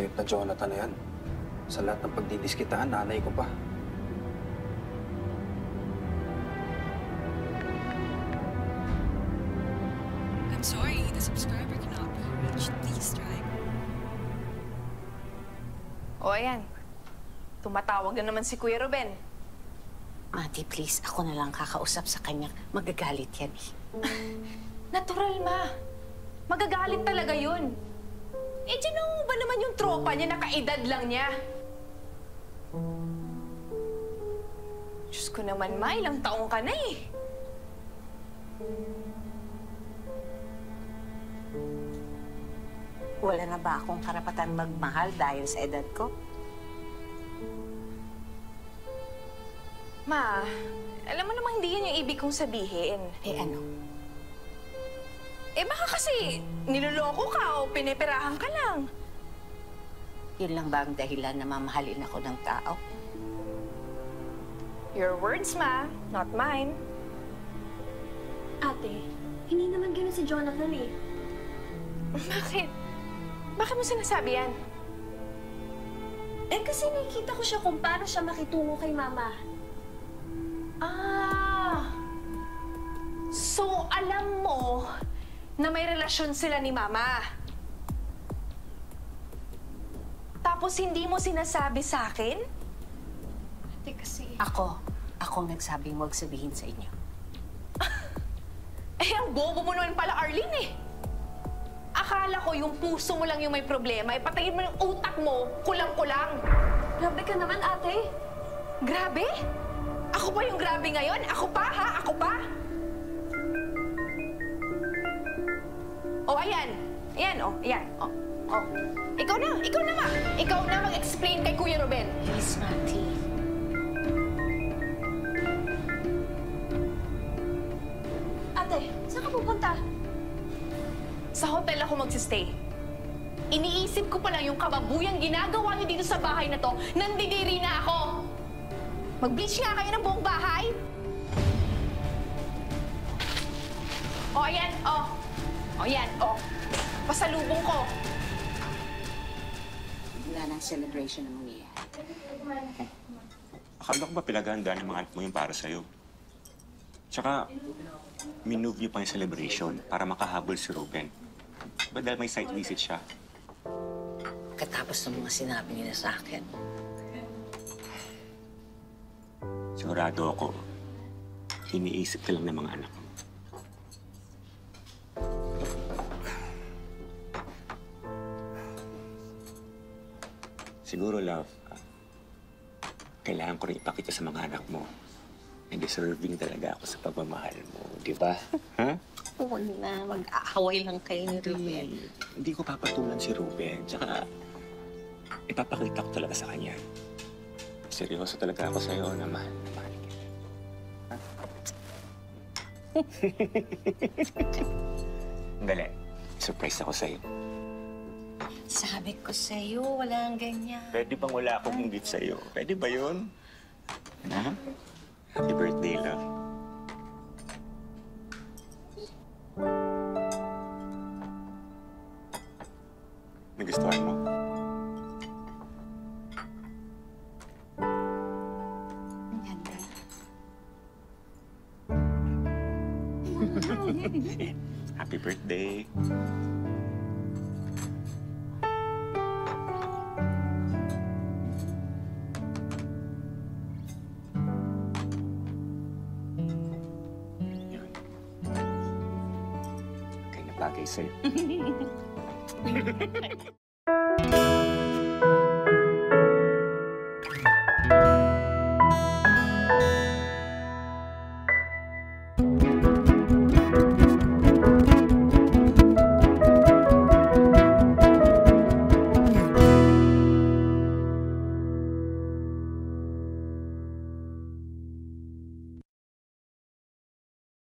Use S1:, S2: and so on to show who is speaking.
S1: hayop na Jonathan na yan. Sa lahat ng pagdidiskitahan, nanay ko pa.
S2: I'm sorry, the subscriber cannot be reached. Please try.
S3: O, ayan. Tumatawag na naman si Kuya Ruben.
S4: Mati, please, ako na lang kakausap sa kanya. Magagalit yan eh.
S3: Natural, ma. Magagalit talaga yun. Eh, tinan mo ba naman yung tropa niya, nakaedad lang niya? Diyos ko naman, ma, ilang taong ka na eh.
S4: Wala na ba akong karapatan magmahal dahil sa edad ko?
S3: Ma, alam mo namang hindi yan yung ibig kong sabihin.
S4: Eh ano?
S3: Eh baka kasi niloloko ka o pinipirahan ka lang.
S4: Yun lang ba ang dahilan na mamahalin ako ng tao?
S3: Your words, ma, not mine.
S5: Ate, hindi naman ganun si Jonathan eh.
S3: Bakit? Bakit mo sinasabi yan?
S5: Eh kasi nakikita ko siya kung paano siya makitungo kay Mama.
S3: Ah! So, alam mo na may relasyon sila ni Mama. Tapos hindi mo sinasabi sa akin?
S5: Ate kasi...
S4: Ako nagsabing huwag sabihin sa inyo.
S3: Eh, ang bobo mo naman pala, Arlene eh. Akala ko yung puso mo lang yung may problema. Ipatayin mo yung utak mo, kulang-kulang.
S5: Grabe ka naman, ate.
S3: Grabe? Ako pa yung grabe ngayon? Ako pa, ha? Ako pa? Oh, ayan. Ayan, oh. Ayan, oh. Oh. Ikaw na, ma. Ikaw na mag-explain kay Kuya Ruben.
S4: Please, Mati.
S5: Ate, saan ka pupunta?
S3: Sa hotel ako magsistay. Iniisip ko pa lang yung kababuyang ginagawa niyo dito sa bahay na to, nandidiri na ako. Mag-bleach nga kayo ng buong bahay. O, ayan, o. O, yan, o. Pasalubong ko.
S4: Wala nang celebration na mangyayari.
S6: Akala ko ba pinaghandaan ng mga anak mo yung para sa'yo? Tsaka, minove niyo pa yung celebration para makahabol si Ruben. Ba dahil may site visit siya?
S4: Katapos ng mga sinabi nila sa akin.
S6: Sigurado ako, iniisip ka lang ng mga anak mo. Siguro, love, kailangan ko rin ipakita sa mga anak mo na deserving talaga ako sa pagmamahal mo, di ba? Ha?
S4: Oo na, mag-aaway lang kayo ni Ruben.
S6: Hindi ko papatulan si Ruben, tsaka ipapakita ko talaga sa kanya. Seryoso talaga ako sa'yo na mahal na mahal kita. Ha? Dali, surprise ako sa'yo.
S4: Sabi ko sa'yo, walang ganyan.
S6: Pwede bang wala akong gift sa'yo? Pwede ba yun? Ha? Happy birthday, love. Nagustuhan mo?
S4: Ang ganda.
S6: Happy birthday. Yan. Kaya napagay sa'yo.